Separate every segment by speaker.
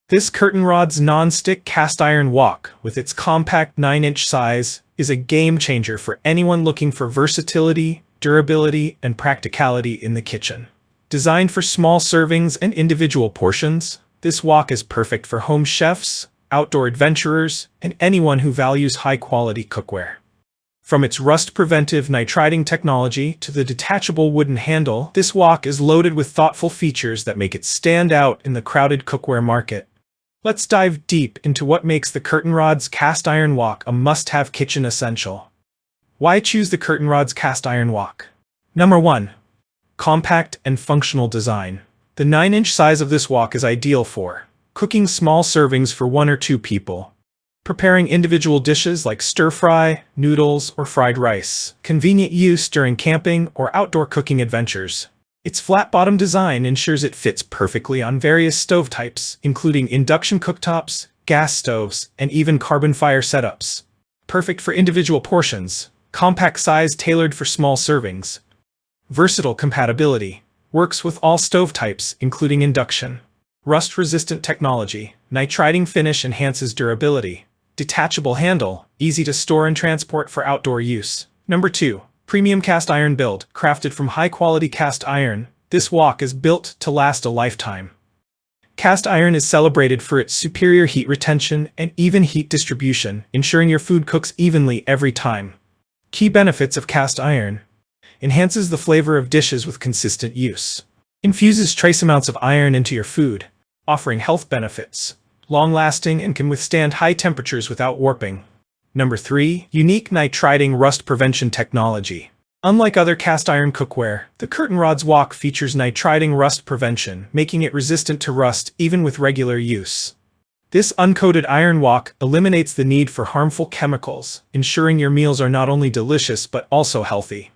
Speaker 1: This Curtainrods non-stick cast iron wok, with its compact 9-inch size, is a game changer for anyone looking for versatility, durability, and practicality in the kitchen. Designed for small servings and individual portions, this wok is perfect for home chefs, outdoor adventurers, and anyone who values high-quality cookware. From its rust-preventive nitriding technology to the detachable wooden handle, this wok is loaded with thoughtful features that make it stand out in the crowded cookware market. Let's dive deep into what makes the Curtainrods cast iron wok a must-have kitchen essential. Why choose the Curtainrods cast iron wok? Number 1. Compact and functional design. The 9-inch size of this wok is ideal for cooking small servings for 1 or 2 people, preparing individual dishes like stir-fry, noodles, or fried rice, convenient use during camping or outdoor cooking adventures. Its flat-bottom design ensures it fits perfectly on various stove types, including induction cooktops, gas stoves, and even carbon fire setups. Perfect for individual portions, compact size tailored for small servings. Versatile compatibility. Works with all stove types, including induction. Rust-resistant technology. Nitriding finish enhances durability. Detachable handle. Easy to store and transport for outdoor use. Number 2. Premium cast iron build. Crafted from high-quality cast iron, this wok is built to last a lifetime. Cast iron is celebrated for its superior heat retention and even heat distribution, ensuring your food cooks evenly every time. Key benefits of cast iron. Enhances the flavor of dishes with consistent use. Infuses trace amounts of iron into your food, offering health benefits. Long-lasting and can withstand high temperatures without warping. Number 3. Unique nitriding rust prevention technology. Unlike other cast iron cookware, the Curtainrods wok features nitriding rust prevention, making it resistant to rust even with regular use. This uncoated iron wok eliminates the need for harmful chemicals, ensuring your meals are not only delicious but also healthy.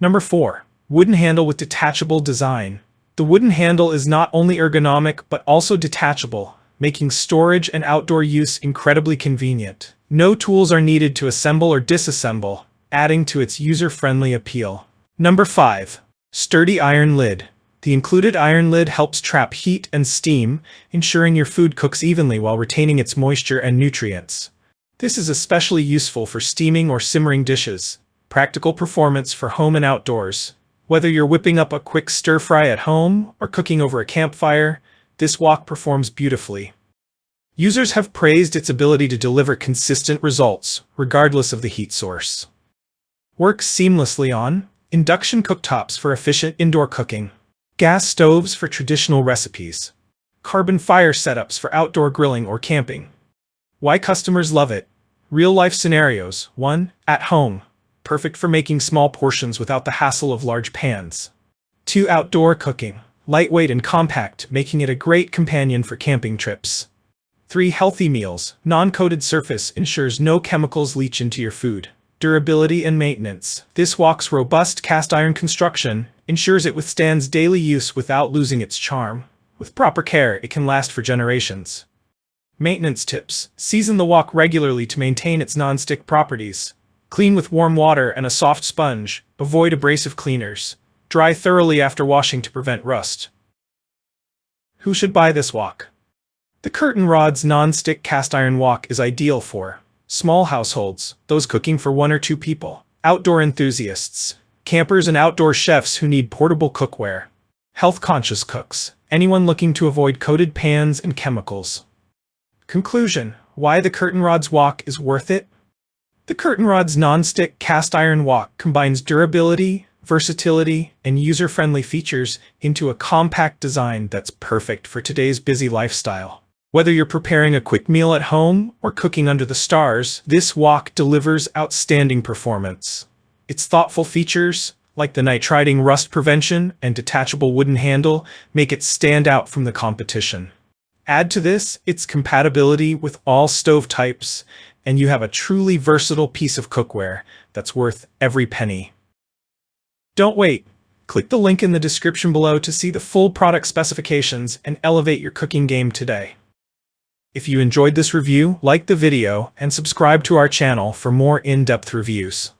Speaker 1: Number 4. Wooden handle with detachable design. The wooden handle is not only ergonomic but also detachable, making storage and outdoor use incredibly convenient. No tools are needed to assemble or disassemble, adding to its user-friendly appeal. Number 5. Sturdy iron lid. The included iron lid helps trap heat and steam, ensuring your food cooks evenly while retaining its moisture and nutrients. This is especially useful for steaming or simmering dishes. Practical performance for home and outdoors. Whether you're whipping up a quick stir-fry at home or cooking over a campfire, this wok performs beautifully. Users have praised its ability to deliver consistent results, regardless of the heat source. Works seamlessly on induction cooktops for efficient indoor cooking, gas stoves for traditional recipes, carbon fire setups for outdoor grilling or camping. Why customers love it? Real-life scenarios. 1. At home. Perfect for making small portions without the hassle of large pans. 2. Outdoor cooking. Lightweight and compact, making it a great companion for camping trips. 3. Healthy meals. Non-coated surface ensures no chemicals leach into your food. Durability and maintenance. This wok's robust cast iron construction ensures it withstands daily use without losing its charm. With proper care, it can last for generations. Maintenance tips. Season the wok regularly to maintain its non-stick properties. Clean with warm water and a soft sponge. Avoid abrasive cleaners. Dry thoroughly after washing to prevent rust. Who should buy this wok? The Curtainrods non-stick cast iron wok is ideal for small households, those cooking for 1 or 2 people, outdoor enthusiasts, campers and outdoor chefs who need portable cookware, health-conscious cooks, anyone looking to avoid coated pans and chemicals. Conclusion: why the Curtainrods wok is worth it? The Curtainrods non-stick cast iron wok combines durability, versatility, and user-friendly features into a compact design that's perfect for today's busy lifestyle. Whether you're preparing a quick meal at home or cooking under the stars, this wok delivers outstanding performance. Its thoughtful features, like the nitriding rust prevention and detachable wooden handle, make it stand out from the competition. Add to this its compatibility with all stove types, and you have a truly versatile piece of cookware that's worth every penny. Don't wait. Click the link in the description below to see the full product specifications and elevate your cooking game today. If you enjoyed this review, like the video and subscribe to our channel for more in-depth reviews.